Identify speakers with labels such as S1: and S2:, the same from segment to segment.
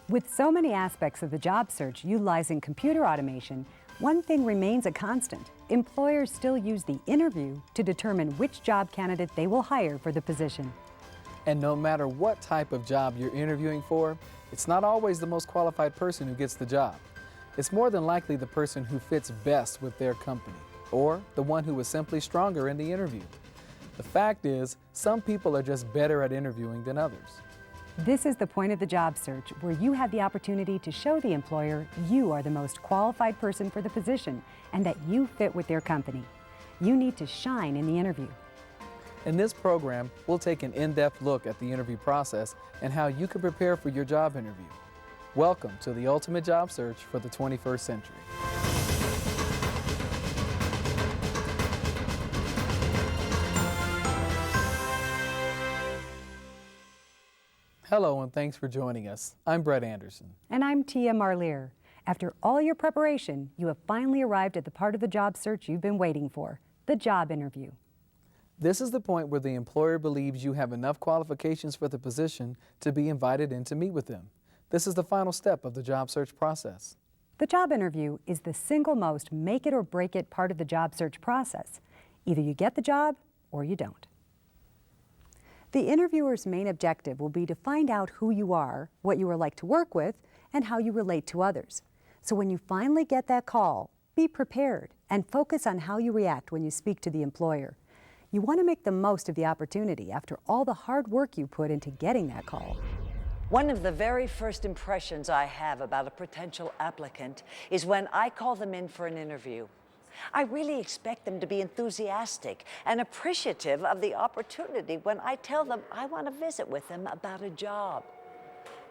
S1: With so many aspects of the job search utilizing computer automation, one thing remains a constant. Employers still use the interview to determine which job candidate they will hire for the position.
S2: And no matter what type of job you're interviewing for, it's not always the most qualified person who gets the job. It's more than likely the person who fits best with their company, or the one who is simply stronger in the interview. The fact is, some people are just better at interviewing than others.
S1: This is the point of the job search, where you have the opportunity to show the employer you are the most qualified person for the position and that you fit with their company. You need to shine in the interview.
S2: In this program, we'll take an in-depth look at the interview process and how you can prepare for your job interview. Welcome to the ultimate job search for the 21st century. Hello and thanks for joining us. I'm Brett Anderson.
S1: And I'm Tia Marlier. After all your preparation, you have finally arrived at the part of the job search you've been waiting for, the job interview.
S2: This is the point where the employer believes you have enough qualifications for the position to be invited in to meet with them. This is the final step of the job search process.
S1: The job interview is the single most make it or break it part of the job search process. Either you get the job or you don't. The interviewer's main objective will be to find out who you are, what you are like to work with, and how you relate to others. So when you finally get that call, be prepared and focus on how you react when you speak to the employer. You want to make the most of the opportunity after all the hard work you put into getting that call.
S3: One of the very first impressions I have about a potential applicant is when I call them in for an interview. I really expect them to be enthusiastic and appreciative of the opportunity when I tell them I want to visit with them about a job.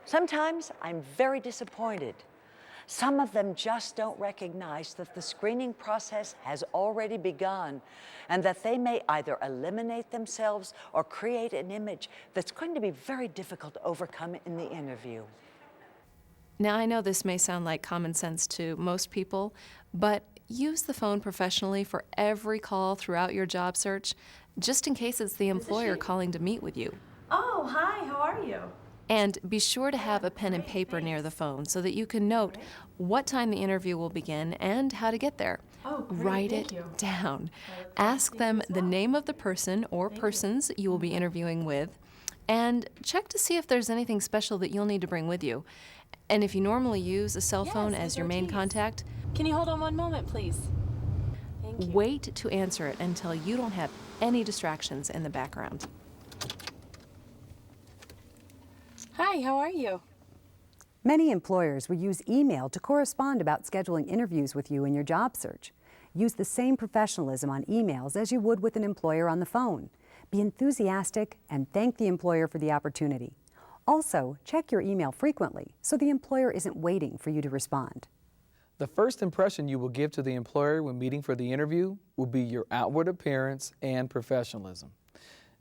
S3: Sometimes I'm very disappointed. Some of them just don't recognize that the screening process has already begun and that they may either eliminate themselves or create an image that's going to be very difficult to overcome in the interview.
S4: Now, I know this may sound like common sense to most people, but use the phone professionally for every call throughout your job search, just in case it's the employer calling to meet with you.
S5: Oh, hi, how are you?
S4: And be sure to have a pen and paper near the phone so that you can note what time the interview will begin and how to get there.
S5: Oh, great.
S4: Write it down. Ask them the name of the person or persons you will be interviewing with, and check to see if there's anything special that you'll need to bring with you. And if you normally use a cell phone as your main contact,
S5: can you hold on one moment, please? Thank you.
S4: Wait to answer it until you don't have any distractions in the background.
S5: Hi, how are you?
S1: Many employers will use email to correspond about scheduling interviews with you in your job search. Use the same professionalism on emails as you would with an employer on the phone. Be enthusiastic and thank the employer for the opportunity. Also, check your email frequently so the employer isn't waiting for you to respond.
S2: The first impression you will give to the employer when meeting for the interview will be your outward appearance and professionalism.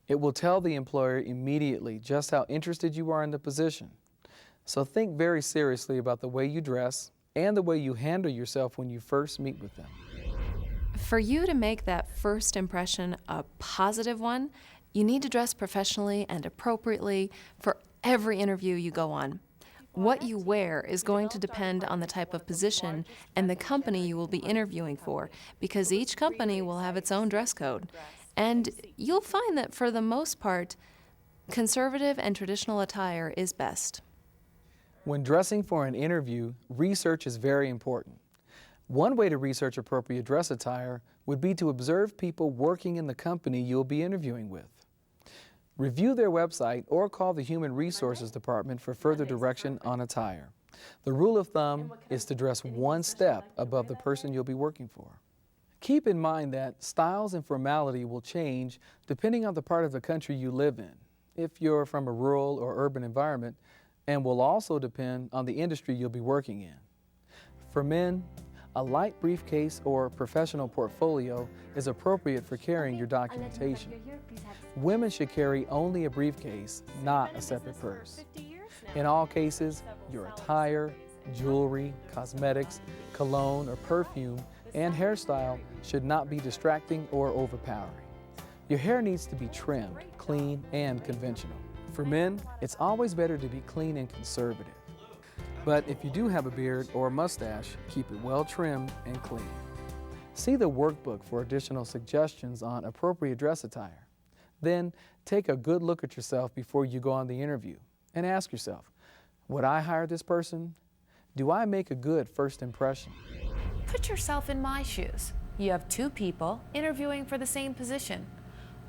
S2: It will tell the employer immediately just how interested you are in the position. So think very seriously about the way you dress and the way you handle yourself when you first meet with them.
S4: For you to make that first impression a positive one, you need to dress professionally and appropriately for every interview you go on. What you wear is going to depend on the type of position and the company you will be interviewing for, because each company will have its own dress code. And you'll find that for the most part, conservative and traditional attire is best.
S2: When dressing for an interview, research is very important. One way to research appropriate dress attire would be to observe people working in the company you'll be interviewing with. Review their website or call the Human Resources Department for further direction on attire. The rule of thumb is to dress one step above the person you'll be working for. Keep in mind that styles and formality will change depending on the part of the country you live in, if you're from a rural or urban environment, and will also depend on the industry you'll be working in. For men, a light briefcase or professional portfolio is appropriate for carrying your documentation. Women should carry only a briefcase, not a separate purse. In all cases, your attire, jewelry, cosmetics, cologne, or perfume and hairstyle should not be distracting or overpowering. Your hair needs to be trimmed, clean, and conventional. For men, it's always better to be clean and conservative. But if you do have a beard or a mustache, keep it well trimmed and clean. See the workbook for additional suggestions on appropriate dress attire. Then take a good look at yourself before you go on the interview and ask yourself, would I hire this person? Do I make a good first impression?
S4: Put yourself in my shoes. You have two people interviewing for the same position.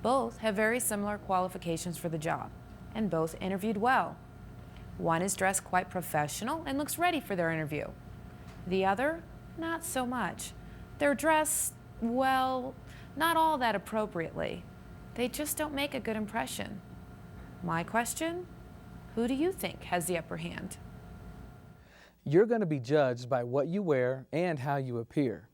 S4: Both have very similar qualifications for the job, and both interviewed well. One is dressed quite professional and looks ready for their interview. The other, not so much. They're dressed, well, not all that appropriately. They just don't make a good impression. My question, who do you think has the upper hand?
S2: You're going to be judged by what you wear and how you appear.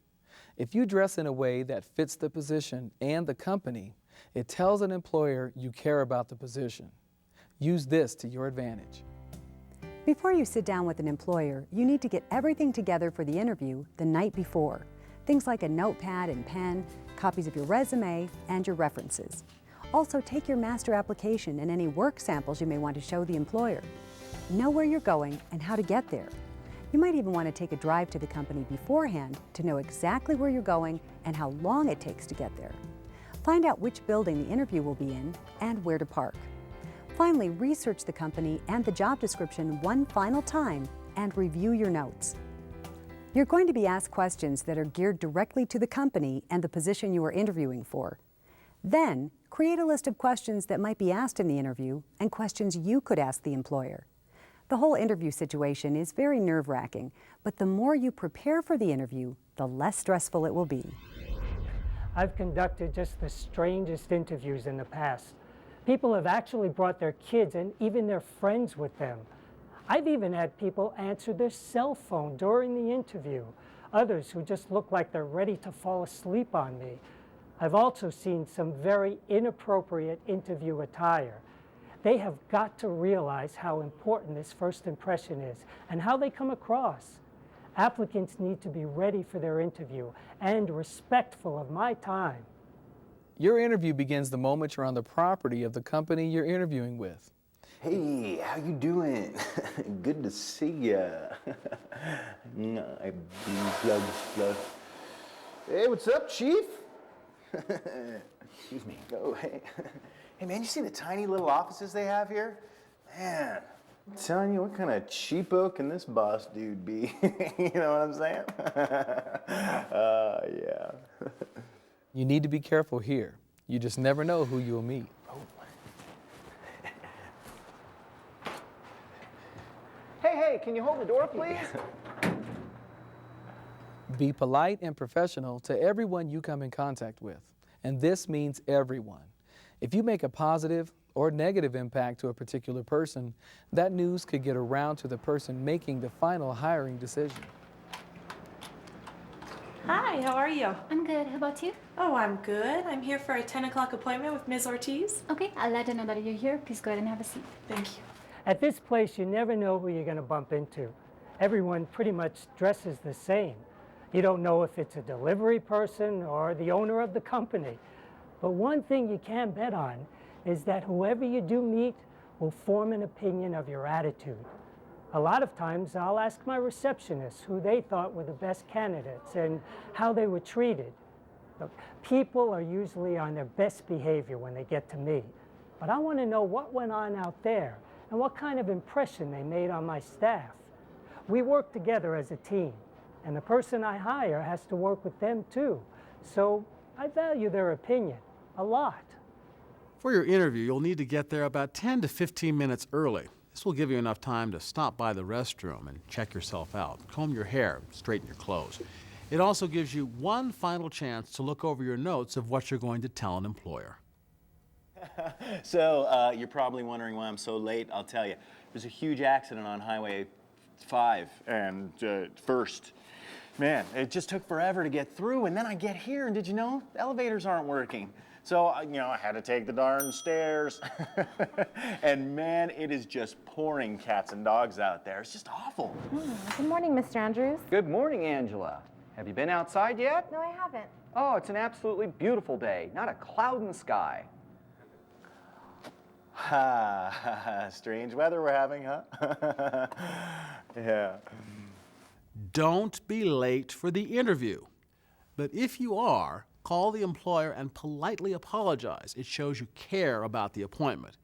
S2: If you dress in a way that fits the position and the company, it tells an employer you care about the position. Use this to your advantage.
S1: Before you sit down with an employer, you need to get everything together for the interview the night before. Things like a notepad and pen, copies of your resume, and your references. Also, take your master application and any work samples you may want to show the employer. Know where you're going and how to get there. You might even want to take a drive to the company beforehand to know exactly where you're going and how long it takes to get there. Find out which building the interview will be in and where to park. Finally, research the company and the job description one final time and review your notes. You're going to be asked questions that are geared directly to the company and the position you are interviewing for. Then, create a list of questions that might be asked in the interview and questions you could ask the employer. The whole interview situation is very nerve-wracking, but the more you prepare for the interview, the less stressful it will be.
S6: I've conducted just the strangest interviews in the past. People have actually brought their kids and even their friends with them. I've even had people answer their cell phone during the interview. Others who just look like they're ready to fall asleep on me. I've also seen some very inappropriate interview attire. They have got to realize how important this first impression is and how they come across. Applicants need to be ready for their interview and respectful of my time.
S2: Your interview begins the moment you're on the property of the company you're interviewing with.
S7: Hey, how you doing? Good to see ya. Hey, what's up, Chief? Excuse me. Go. Hey, man, you see the tiny little offices they have here? Man, I'm telling you, what kind of cheapo can this boss dude be? You know what I'm saying? Yeah.
S2: You need to be careful here. You just never know who you'll meet.
S7: Hey, can you hold the door, please?
S2: Be polite and professional to everyone you come in contact with, and this means everyone. If you make a positive or negative impact to a particular person, that news could get around to the person making the final hiring decision.
S5: Hi, how are you?
S8: I'm good. How about you?
S5: Oh, I'm good. I'm here for a 10 o'clock appointment with Ms. Ortiz.
S8: Okay, I'll let her know that you're here. Please go ahead and have a seat.
S5: Thank you.
S6: At this place, you never know who you're going to bump into. Everyone pretty much dresses the same. You don't know if it's a delivery person or the owner of the company. But one thing you can bet on is that whoever you do meet will form an opinion of your attitude. A lot of times, I'll ask my receptionists who they thought were the best candidates and how they were treated. Look, people are usually on their best behavior when they get to me. But I want to know what went on out there and what kind of impression they made on my staff. We work together as a team, and the person I hire has to work with them too. So I value their opinion a lot.
S9: For your interview, you'll need to get there about 10 to 15 minutes early. This will give you enough time to stop by the restroom and check yourself out, comb your hair, straighten your clothes. It also gives you one final chance to look over your notes of what you're going to tell an employer.
S7: So, you're probably wondering why I'm so late. I'll tell you. There's a huge accident on Highway 5 and 1st. Man, it just took forever to get through, and then I get here, and did you know? The elevators aren't working. So, I had to take the darn stairs. And man, it is just pouring cats and dogs out there. It's just awful.
S10: Good morning, Mr. Andrews.
S11: Good morning, Angela. Have you been outside yet?
S10: No, I haven't.
S11: Oh, it's an absolutely beautiful day. Not a cloud in the sky.
S7: Strange weather we're having, huh? Yeah.
S9: Don't be late for the interview. But if you are, call the employer and politely apologize. It shows you care about the appointment.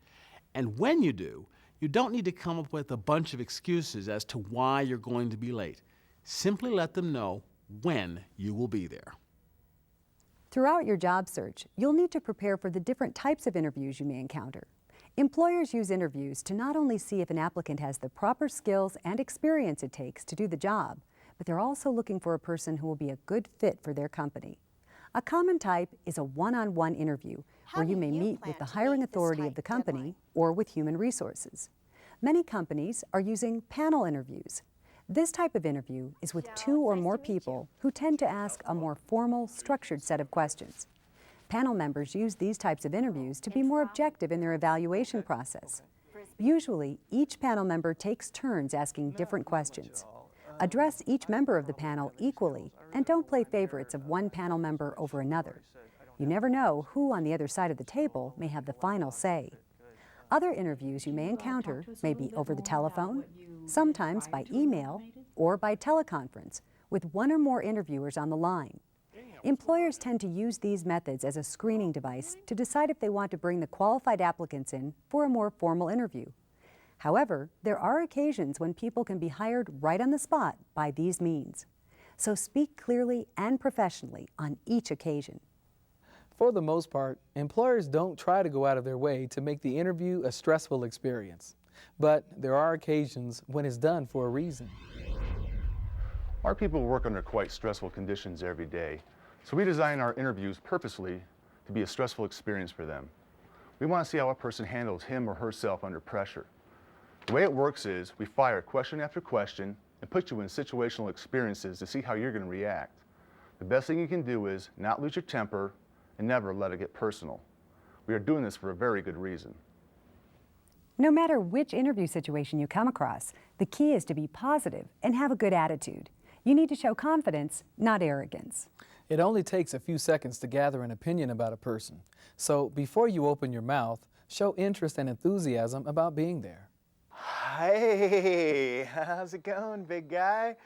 S9: And when you do, you don't need to come up with a bunch of excuses as to why you're going to be late. Simply let them know when you will be there.
S1: Throughout your job search, you'll need to prepare for the different types of interviews you may encounter. Employers use interviews to not only see if an applicant has the proper skills and experience it takes to do the job, but they're also looking for a person who will be a good fit for their company. A common type is a one-on-one interview where you may meet with the hiring authority of the company or with human resources. Many companies are using panel interviews. This type of interview is with two or more people who tend to ask a more formal, structured set of questions. Panel members use these types of interviews to be more objective in their evaluation process. Usually, each panel member takes turns asking different questions. Address each member of the panel equally and don't play favorites of one panel member over another. You never know who on the other side of the table may have the final say. Other interviews you may encounter may be over the telephone, sometimes by email, or by teleconference, with one or more interviewers on the line. Employers tend to use these methods as a screening device to decide if they want to bring the qualified applicants in for a more formal interview. However, there are occasions when people can be hired right on the spot by these means. So speak clearly and professionally on each occasion.
S2: For the most part, employers don't try to go out of their way to make the interview a stressful experience. But there are occasions when it's done for a reason.
S12: Our people work under quite stressful conditions every day, so we design our interviews purposely to be a stressful experience for them. We want to see how a person handles him or herself under pressure. The way it works is we fire question after question and put you in situational experiences to see how you're going to react. The best thing you can do is not lose your temper and never let it get personal. We are doing this for a very good reason.
S1: No matter which interview situation you come across, the key is to be positive and have a good attitude. You need to show confidence, not arrogance.
S2: It only takes a few seconds to gather an opinion about a person. So before you open your mouth, show interest and enthusiasm about being there.
S7: Hey, how's it going, big guy?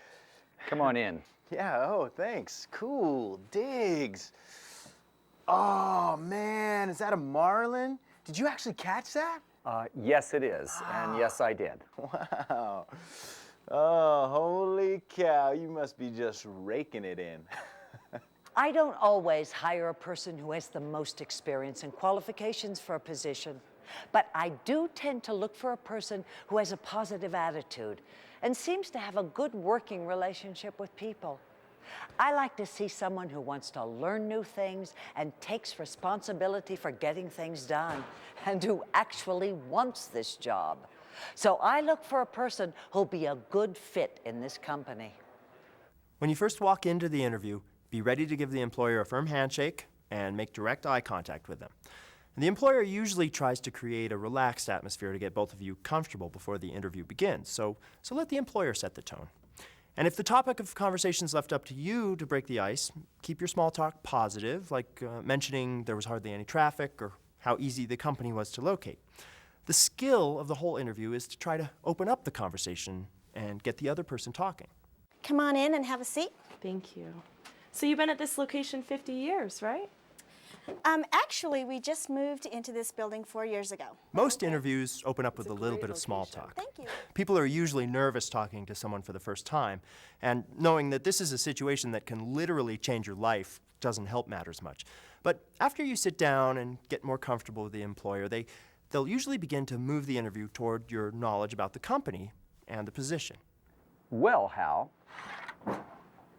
S11: Come on in.
S7: Yeah, oh, thanks. Cool, digs. Oh, man, is that a marlin? Did you actually catch that?
S11: Yes, it is, and yes, I did.
S7: Wow. Oh, holy cow, you must be just raking it in.
S3: I don't always hire a person who has the most experience and qualifications for a position, but I do tend to look for a person who has a positive attitude and seems to have a good working relationship with people. I like to see someone who wants to learn new things and takes responsibility for getting things done and who actually wants this job. So I look for a person who'll be a good fit in this company.
S13: When you first walk into the interview, be ready to give the employer a firm handshake and make direct eye contact with them. And the employer usually tries to create a relaxed atmosphere to get both of you comfortable before the interview begins. So let the employer set the tone. And if the topic of conversation is left up to you to break the ice, keep your small talk positive, like mentioning there was hardly any traffic or how easy the company was to locate. The skill of the whole interview is to try to open up the conversation and get the other person talking.
S14: Come on in and have a seat.
S5: Thank you. So you've been at this location 50 years, right?
S14: Actually, we just moved into this building 4 years ago.
S13: Most interviews open up with a little bit of small talk.
S14: Thank you.
S13: People are usually nervous talking to someone for the first time, and knowing that this is a situation that can literally change your life doesn't help matters much. But after you sit down and get more comfortable with the employer, they'll usually begin to move the interview toward your knowledge about the company and the position.
S11: Well, Hal,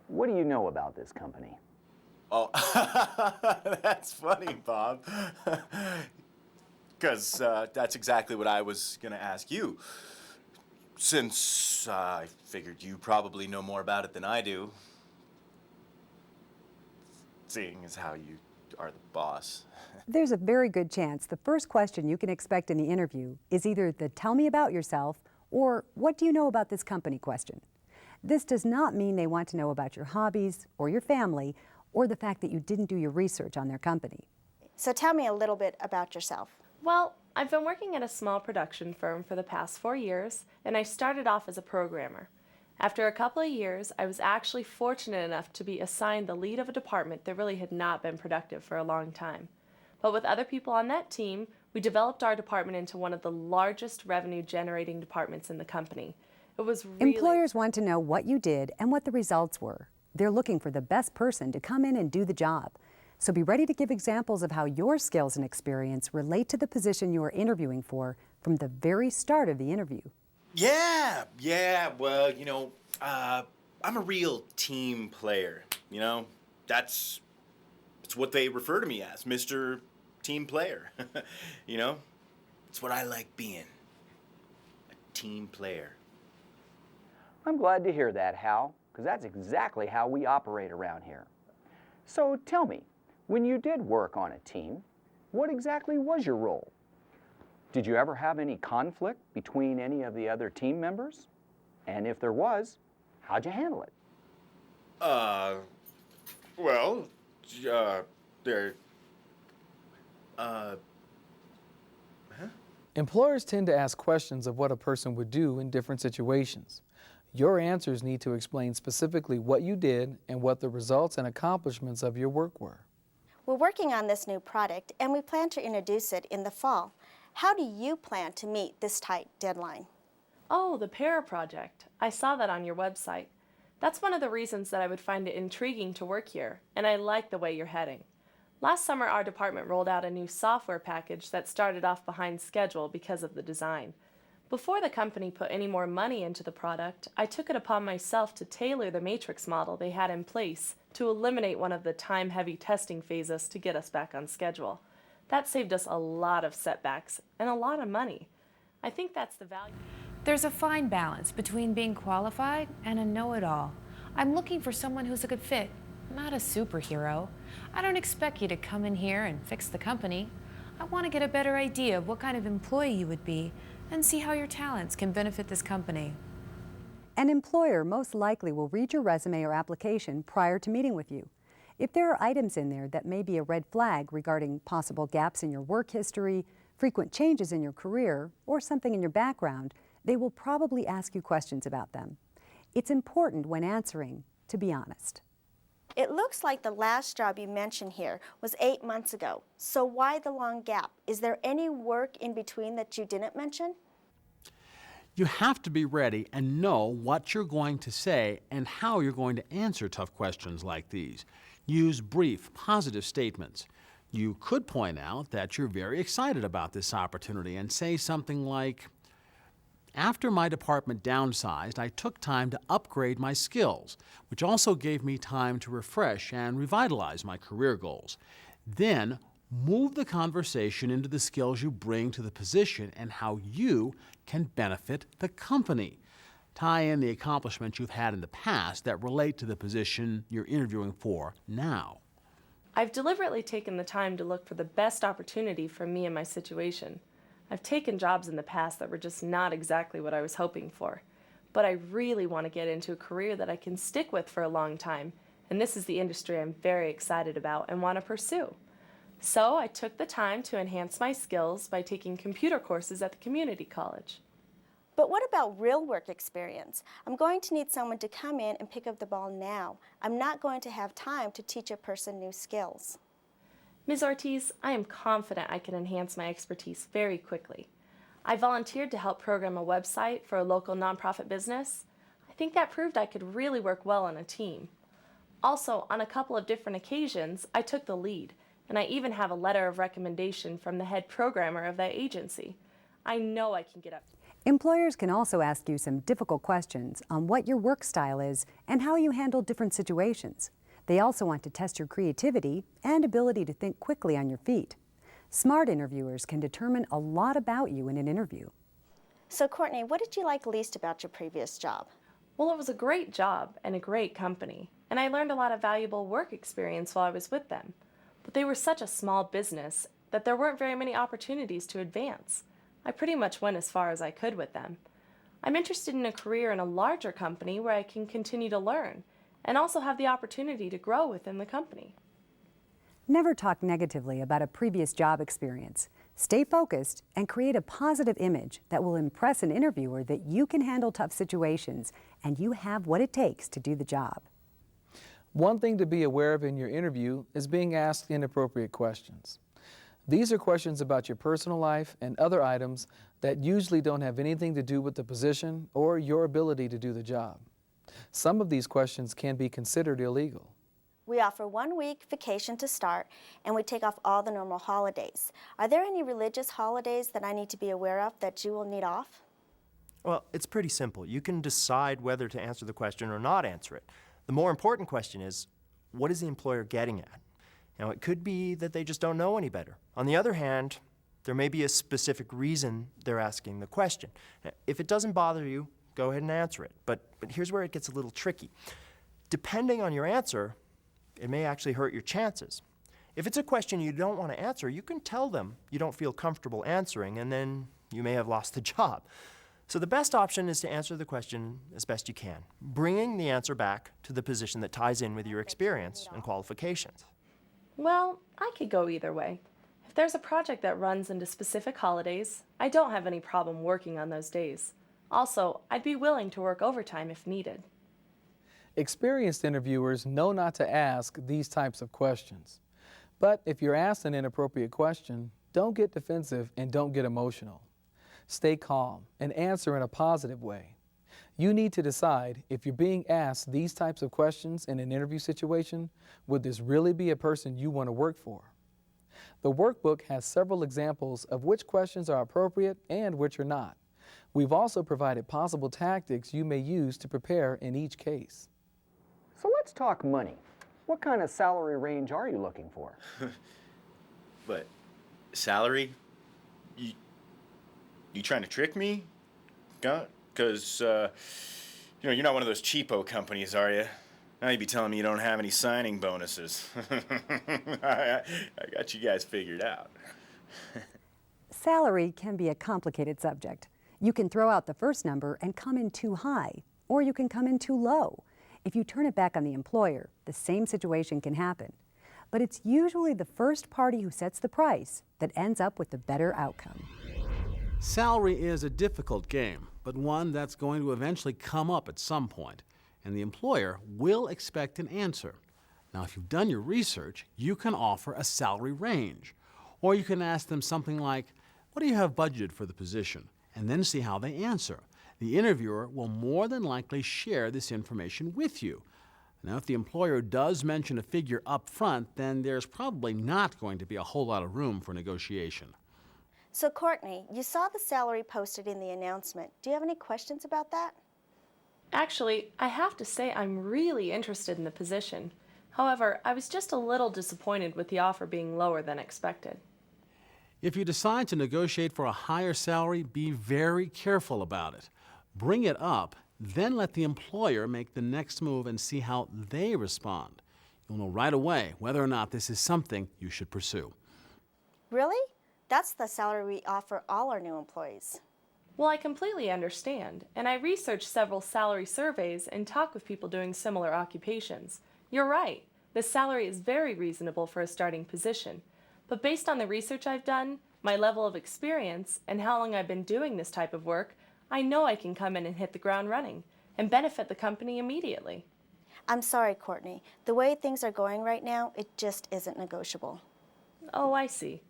S11: what do you know about this company?
S7: Oh, that's funny, Bob. Because that's exactly what I was going to ask you. Since I figured you probably know more about it than I do. Seeing as how you are the boss.
S1: There's a very good chance the first question you can expect in the interview is either the "tell me about yourself" or "what do you know about this company" question. This does not mean they want to know about your hobbies or your family or the fact that you didn't do your research on their company.
S14: So tell me a little bit about yourself.
S5: Well, I've been working at a small production firm for the past 4 years, and I started off as a programmer. After a couple of years, I was actually fortunate enough to be assigned the lead of a department that really had not been productive for a long time. But with other people on that team, we developed our department into one of the largest revenue-generating departments in the company. It was really...
S1: Employers want to know what you did and what the results were. They're looking for the best person to come in and do the job. So be ready to give examples of how your skills and experience relate to the position you are interviewing for from the very start of the interview.
S7: Yeah, well, I'm a real team player, That's what they refer to me as, Mr. Team Player, It's what I like being, a team player.
S11: I'm glad to hear that, Hal, because that's exactly how we operate around here. So tell me, when you did work on a team, what exactly was your role? Did you ever have any conflict between any of the other team members? And if there was, how'd you handle it?
S2: Employers tend to ask questions of what a person would do in different situations. Your answers need to explain specifically what you did and what the results and accomplishments of your work were.
S14: We're working on this new product, and we plan to introduce it in the fall. How do you plan to meet this tight deadline?
S5: Oh, the Para project. I saw that on your website. That's one of the reasons that I would find it intriguing to work here, and I like the way you're heading. Last summer, our department rolled out a new software package that started off behind schedule because of the design. Before the company put any more money into the product, I took it upon myself to tailor the matrix model they had in place to eliminate one of the time-heavy testing phases to get us back on schedule. That saved us a lot of setbacks and a lot of money. I think that's the value.
S15: There's a fine balance between being qualified and a know-it-all. I'm looking for someone who's a good fit, not a superhero. I don't expect you to come in here and fix the company. I want to get a better idea of what kind of employee you would be and see how your talents can benefit this company.
S1: An employer most likely will read your resume or application prior to meeting with you. If there are items in there that may be a red flag regarding possible gaps in your work history, frequent changes in your career, or something in your background, they will probably ask you questions about them. It's important when answering to be honest.
S14: It looks like the last job you mentioned here was 8 months ago. So why the long gap? Is there any work in between that you didn't mention?
S9: You have to be ready and know what you're going to say and how you're going to answer tough questions like these. Use brief, positive statements. You could point out that you're very excited about this opportunity and say something like, "After my department downsized, I took time to upgrade my skills, which also gave me time to refresh and revitalize my career goals." Then, move the conversation into the skills you bring to the position and how you can benefit the company. Tie in the accomplishments you've had in the past that relate to the position you're interviewing for now.
S5: I've deliberately taken the time to look for the best opportunity for me and my situation. I've taken jobs in the past that were just not exactly what I was hoping for. But I really want to get into a career that I can stick with for a long time, and this is the industry I'm very excited about and want to pursue. So I took the time to enhance my skills by taking computer courses at the community college.
S14: But what about real work experience? I'm going to need someone to come in and pick up the ball now. I'm not going to have time to teach a person new skills.
S5: Ms. Ortiz, I am confident I can enhance my expertise very quickly. I volunteered to help program a website for a local nonprofit business. I think that proved I could really work well on a team. Also, on a couple of different occasions, I took the lead, and I even have a letter of recommendation from the head programmer of that agency. I know I can get up.
S1: Employers can also ask you some difficult questions on what your work style is and how you handle different situations. They also want to test your creativity and ability to think quickly on your feet. Smart interviewers can determine a lot about you in an interview.
S14: So Courtney, what did you like least about your previous job?
S5: Well, it was a great job and a great company, and I learned a lot of valuable work experience while I was with them. But they were such a small business that there weren't very many opportunities to advance. I pretty much went as far as I could with them. I'm interested in a career in a larger company where I can continue to learn and also have the opportunity to grow within the company.
S1: Never talk negatively about a previous job experience. Stay focused and create a positive image that will impress an interviewer that you can handle tough situations and you have what it takes to do the job.
S2: One thing to be aware of in your interview is being asked inappropriate questions. These are questions about your personal life and other items that usually don't have anything to do with the position or your ability to do the job. Some of these questions can be considered illegal.
S14: We offer 1 week vacation to start, and we take off all the normal holidays. Are there any religious holidays that I need to be aware of that you will need off?
S13: Well, it's pretty simple. You can decide whether to answer the question or not answer it. The more important question is, what is the employer getting at? Now, it could be that they just don't know any better. On the other hand, there may be a specific reason they're asking the question. If it doesn't bother you, go ahead and answer it. But here's where it gets a little tricky. Depending on your answer, it may actually hurt your chances. If it's a question you don't want to answer, you can tell them you don't feel comfortable answering, and then you may have lost the job. So the best option is to answer the question as best you can, bringing the answer back to the position that ties in with your experience and qualifications.
S5: Well, I could go either way. If there's a project that runs into specific holidays, I don't have any problem working on those days. Also, I'd be willing to work overtime if needed.
S2: Experienced interviewers know not to ask these types of questions. But if you're asked an inappropriate question, don't get defensive and don't get emotional. Stay calm and answer in a positive way. You need to decide if you're being asked these types of questions in an interview situation, would this really be a person you want to work for? The workbook has several examples of which questions are appropriate and which are not. We've also provided possible tactics you may use to prepare in each case.
S11: So let's talk money. What kind of salary range are you looking for?
S7: But salary? You trying to trick me? Because, you're not one of those cheapo companies, are you? Now you'd be telling me you don't have any signing bonuses. I got you guys figured out.
S1: Salary can be a complicated subject. You can throw out the first number and come in too high, or you can come in too low. If you turn it back on the employer, the same situation can happen. But it's usually the first party who sets the price that ends up with the better outcome.
S9: Salary is a difficult game, but one that's going to eventually come up at some point, and the employer will expect an answer. Now, if you've done your research, you can offer a salary range, or you can ask them something like, what do you have budgeted for the position? And then see how they answer. The interviewer will more than likely share this information with you. Now, if the employer does mention a figure up front, then there's probably not going to be a whole lot of room for negotiation.
S14: So Courtney, you saw the salary posted in the announcement. Do you have any questions about that?
S5: Actually, I have to say I'm really interested in the position. However, I was just a little disappointed with the offer being lower than expected.
S9: If you decide to negotiate for a higher salary, be very careful about it. Bring it up, then let the employer make the next move and see how they respond. You'll know right away whether or not this is something you should pursue.
S14: Really? That's the salary we offer all our new employees.
S5: Well, I completely understand, and I researched several salary surveys and talked with people doing similar occupations. You're right, the salary is very reasonable for a starting position. But based on the research I've done, my level of experience, and how long I've been doing this type of work, I know I can come in and hit the ground running and benefit the company immediately.
S14: I'm sorry, Courtney. The way things are going right now, it just isn't negotiable.
S5: Oh, I see.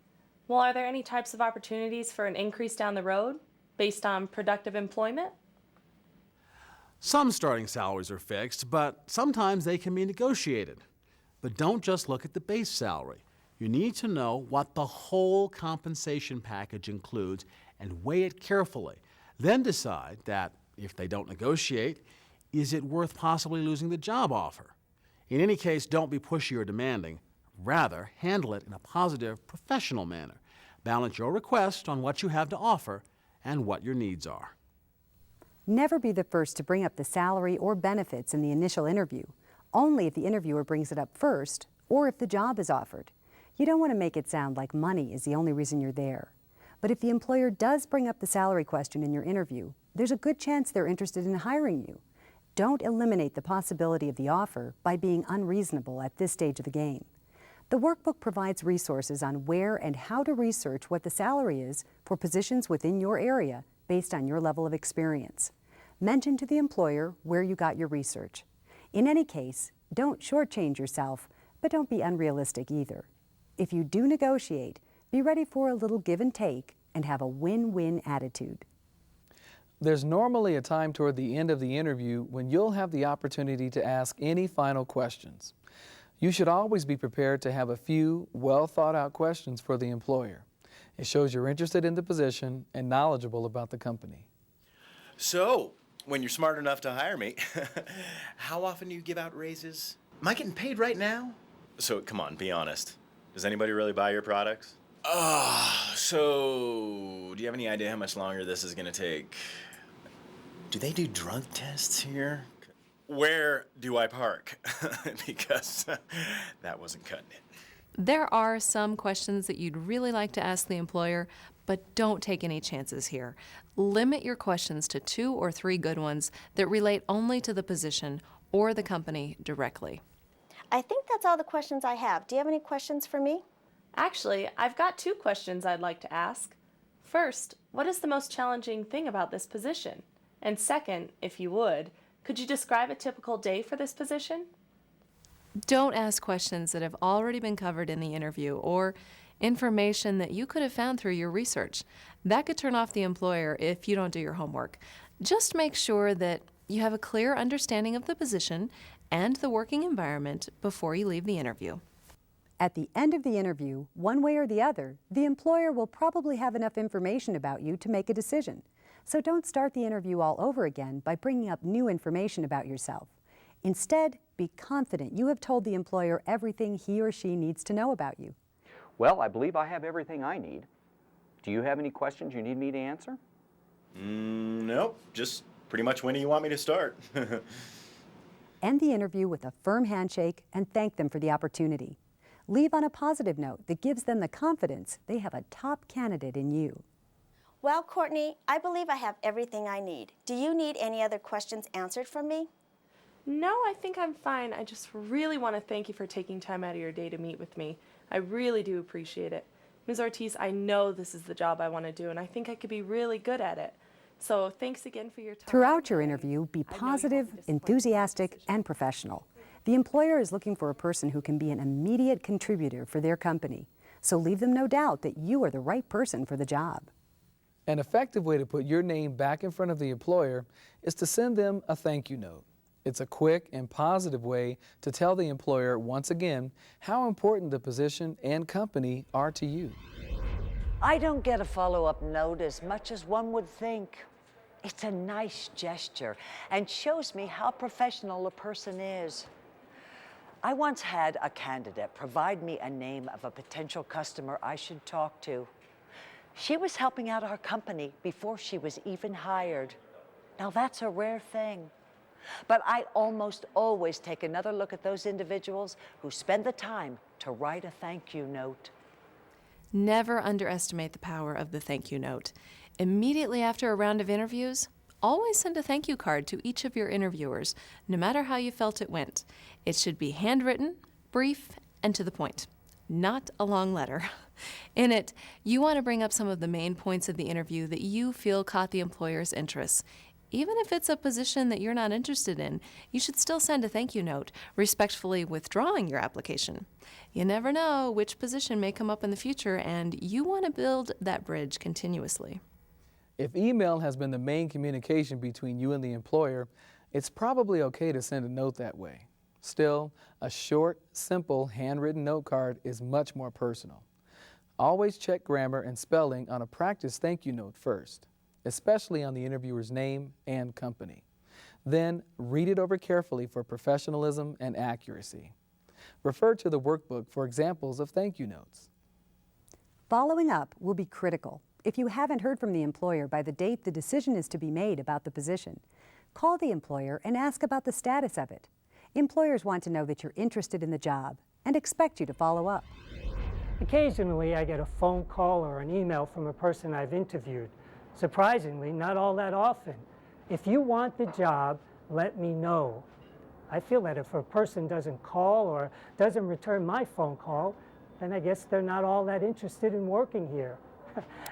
S5: Well, are there any types of opportunities for an increase down the road based on productive employment?
S9: Some starting salaries are fixed, but sometimes they can be negotiated. But don't just look at the base salary. You need to know what the whole compensation package includes and weigh it carefully. Then decide that if they don't negotiate, is it worth possibly losing the job offer? In any case, don't be pushy or demanding. Rather, handle it in a positive, professional manner. Balance your request on what you have to offer and what your needs are.
S1: Never be the first to bring up the salary or benefits in the initial interview, only if the interviewer brings it up first or if the job is offered. You don't want to make it sound like money is the only reason you're there. But if the employer does bring up the salary question in your interview, there's a good chance they're interested in hiring you. Don't eliminate the possibility of the offer by being unreasonable at this stage of the game. The workbook provides resources on where and how to research what the salary is for positions within your area based on your level of experience. Mention to the employer where you got your research. In any case, don't shortchange yourself, but don't be unrealistic either. If you do negotiate, be ready for a little give and take and have a win-win attitude.
S2: There's normally a time toward the end of the interview when you'll have the opportunity to ask any final questions. You should always be prepared to have a few well-thought-out questions for the employer. It shows you're interested in the position and knowledgeable about the company.
S16: So, when you're smart enough to hire me, how often do you give out raises? Am I getting paid right now? So, come on, be honest. Does anybody really buy your products? So, do you have any idea how much longer this is gonna take? Do they do drug tests here? Where do I park? Because that wasn't cutting it.
S4: There are some questions that you'd really like to ask the employer, but don't take any chances here. Limit your questions to 2 or 3 good ones that relate only to the position or the company directly.
S14: I think that's all the questions I have. Do you have any questions for me?
S5: Actually, I've got 2 questions I'd like to ask. First, what is the most challenging thing about this position? And second, if you would, could you describe a typical day for this position?
S4: Don't ask questions that have already been covered in the interview or information that you could have found through your research. That could turn off the employer if you don't do your homework. Just make sure that you have a clear understanding of the position and the working environment before you leave the interview.
S1: At the end of the interview, one way or the other, the employer will probably have enough information about you to make a decision. So don't start the interview all over again by bringing up new information about yourself. Instead, be confident you have told the employer everything he or she needs to know about you.
S11: Well, I believe I have everything I need. Do you have any questions you need me to answer?
S16: Nope, just pretty much when do you want me to start?
S1: End the interview with a firm handshake and thank them for the opportunity. Leave on a positive note that gives them the confidence they have a top candidate in you.
S14: Well, Courtney, I believe I have everything I need. Do you need any other questions answered from me?
S5: No, I think I'm fine. I just really want to thank you for taking time out of your day to meet with me. I really do appreciate it. Ms. Ortiz, I know this is the job I want to do, and I think I could be really good at it. So thanks again for your time.
S1: Throughout your interview, be positive, enthusiastic, and professional. The employer is looking for a person who can be an immediate contributor for their company. So leave them no doubt that you are the right person for the job.
S2: An effective way to put your name back in front of the employer is to send them a thank you note. It's a quick and positive way to tell the employer once again how important the position and company are to you.
S3: I don't get a follow-up note as much as one would think. It's a nice gesture and shows me how professional a person is. I once had a candidate provide me a name of a potential customer I should talk to. She was helping out our company before she was even hired. Now that's a rare thing. But I almost always take another look at those individuals who spend the time to write a thank you note.
S4: Never underestimate the power of the thank you note. Immediately after a round of interviews, always send a thank you card to each of your interviewers, no matter how you felt it went. It should be handwritten, brief, and to the point. Not a long letter. In it, you want to bring up some of the main points of the interview that you feel caught the employer's interest. Even if it's a position that you're not interested in, you should still send a thank you note, respectfully withdrawing your application. You never know which position may come up in the future, and you want to build that bridge continuously.
S2: If email has been the main communication between you and the employer, it's probably okay to send a note that way. Still, a short, simple, handwritten note card is much more personal. Always check grammar and spelling on a practice thank you note first, especially on the interviewer's name and company. Then read it over carefully for professionalism and accuracy. Refer to the workbook for examples of thank you notes.
S1: Following up will be critical. If you haven't heard from the employer by the date the decision is to be made about the position, call the employer and ask about the status of it. Employers want to know that you're interested in the job and expect you to follow up.
S6: Occasionally, I get a phone call or an email from a person I've interviewed. Surprisingly, not all that often. If you want the job, let me know. I feel that if a person doesn't call or doesn't return my phone call, then I guess they're not all that interested in working here.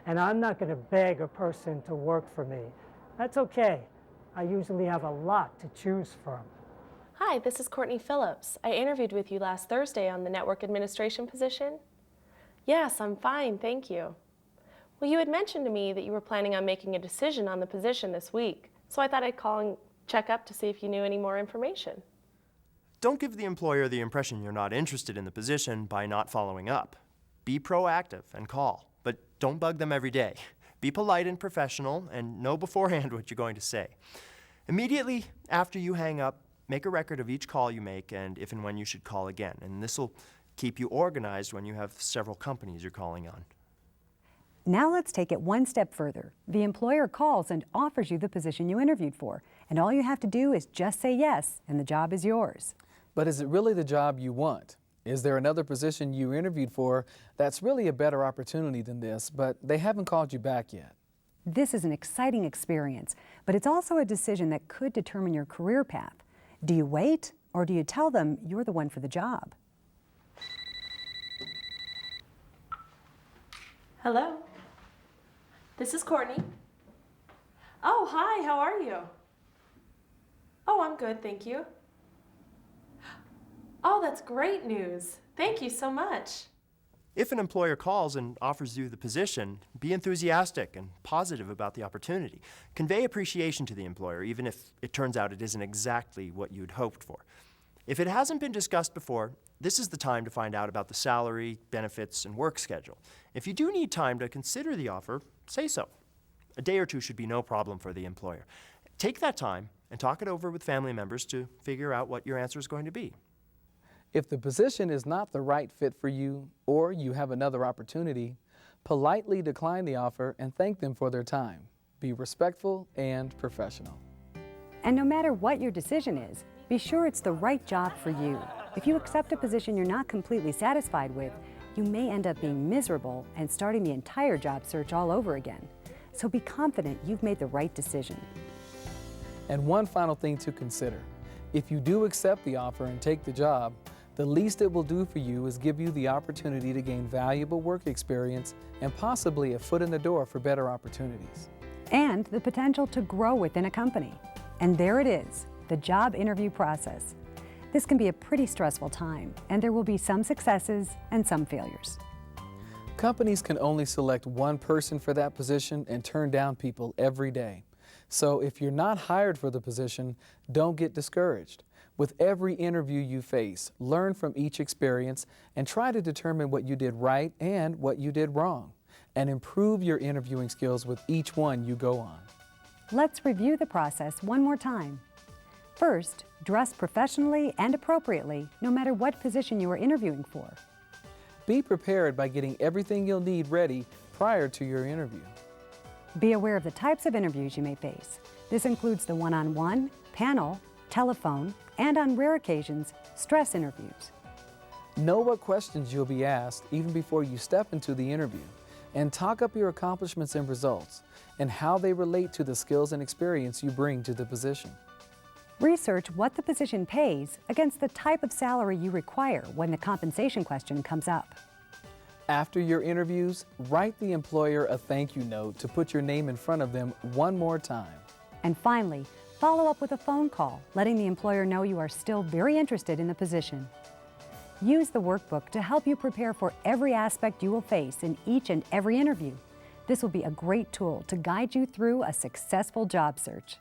S6: And I'm not going to beg a person to work for me. That's okay. I usually have a lot to choose from.
S5: Hi, this is Courtney Phillips. I interviewed with you last Thursday on the network administration position. Yes, I'm fine, thank you. Well, you had mentioned to me that you were planning on making a decision on the position this week, so I thought I'd call and check up to see if you knew any more information.
S13: Don't give the employer the impression you're not interested in the position by not following up. Be proactive and call, but don't bug them every day. Be polite and professional and know beforehand what you're going to say. Immediately after you hang up, make a record of each call you make and if and when you should call again, and this will keep you organized when you have several companies you're calling on.
S1: Now let's take it one step further. The employer calls and offers you the position you interviewed for, and all you have to do is just say yes, and the job is yours.
S2: But is it really the job you want? Is there another position you interviewed for that's really a better opportunity than this, but they haven't called you back yet?
S1: This is an exciting experience, but it's also a decision that could determine your career path. Do you wait, or do you tell them you're the one for the job?
S5: Hello. This is Courtney. Oh, hi, how are you? Oh, I'm good, thank you. Oh, that's great news. Thank you so much.
S13: If an employer calls and offers you the position, be enthusiastic and positive about the opportunity. Convey appreciation to the employer, even if it turns out it isn't exactly what you'd hoped for. If it hasn't been discussed before, this is the time to find out about the salary, benefits, and work schedule. If you do need time to consider the offer, say so. A day or two should be no problem for the employer. Take that time and talk it over with family members to figure out what your answer is going to be.
S2: If the position is not the right fit for you or you have another opportunity, politely decline the offer and thank them for their time. Be respectful and professional.
S1: And no matter what your decision is, be sure it's the right job for you. If you accept a position you're not completely satisfied with, you may end up being miserable and starting the entire job search all over again. So be confident you've made the right decision.
S2: And one final thing to consider. If you do accept the offer and take the job, the least it will do for you is give you the opportunity to gain valuable work experience and possibly a foot in the door for better opportunities.
S1: And the potential to grow within a company. And there it is, the job interview process. This can be a pretty stressful time, and there will be some successes and some failures.
S2: Companies can only select one person for that position and turn down people every day. So if you're not hired for the position, don't get discouraged. With every interview you face, learn from each experience and try to determine what you did right and what you did wrong, and improve your interviewing skills with each one you go on.
S1: Let's review the process one more time. First, dress professionally and appropriately, no matter what position you are interviewing for.
S2: Be prepared by getting everything you'll need ready prior to your interview.
S1: Be aware of the types of interviews you may face. This includes the one-on-one, panel, telephone, and on rare occasions, stress interviews.
S2: Know what questions you'll be asked even before you step into the interview, and talk up your accomplishments and results, and how they relate to the skills and experience you bring to the position.
S1: Research what the position pays against the type of salary you require when the compensation question comes up.
S2: After your interviews, write the employer a thank you note to put your name in front of them one more time.
S1: And finally, follow up with a phone call, letting the employer know you are still very interested in the position. Use the workbook to help you prepare for every aspect you will face in each and every interview. This will be a great tool to guide you through a successful job search.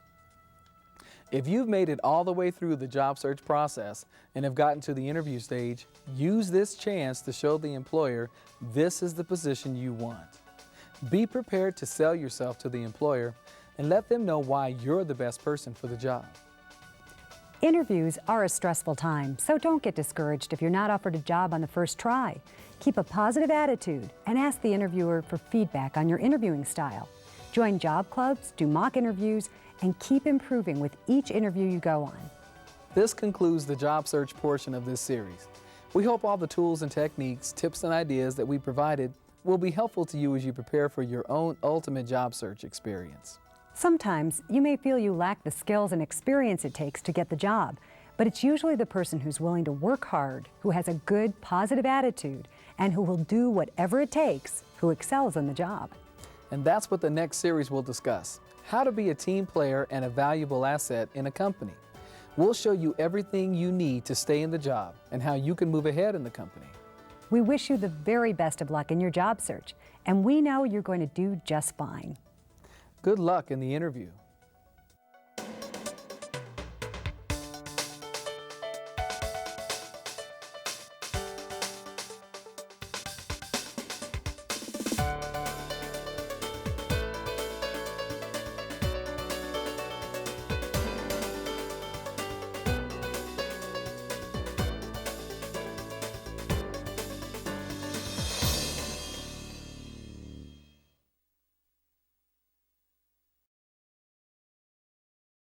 S2: If you've made it all the way through the job search process and have gotten to the interview stage, use this chance to show the employer this is the position you want. Be prepared to sell yourself to the employer and let them know why you're the best person for the job.
S1: Interviews are a stressful time, so don't get discouraged if you're not offered a job on the first try. Keep a positive attitude and ask the interviewer for feedback on your interviewing style. Join job clubs, do mock interviews, and keep improving with each interview you go on.
S2: This concludes the job search portion of this series. We hope all the tools and techniques, tips and ideas that we provided will be helpful to you as you prepare for your own ultimate job search experience.
S1: Sometimes you may feel you lack the skills and experience it takes to get the job, But it's usually the person who's willing to work hard, who has a good, positive attitude, and who will do whatever it takes, who excels in the job.
S2: And that's what the next series will discuss: how to be a team player and a valuable asset in a company. We'll show you everything you need to stay in the job and how you can move ahead in the company.
S1: We wish you the very best of luck in your job search, and we know you're going to do just fine.
S2: Good luck in the interview.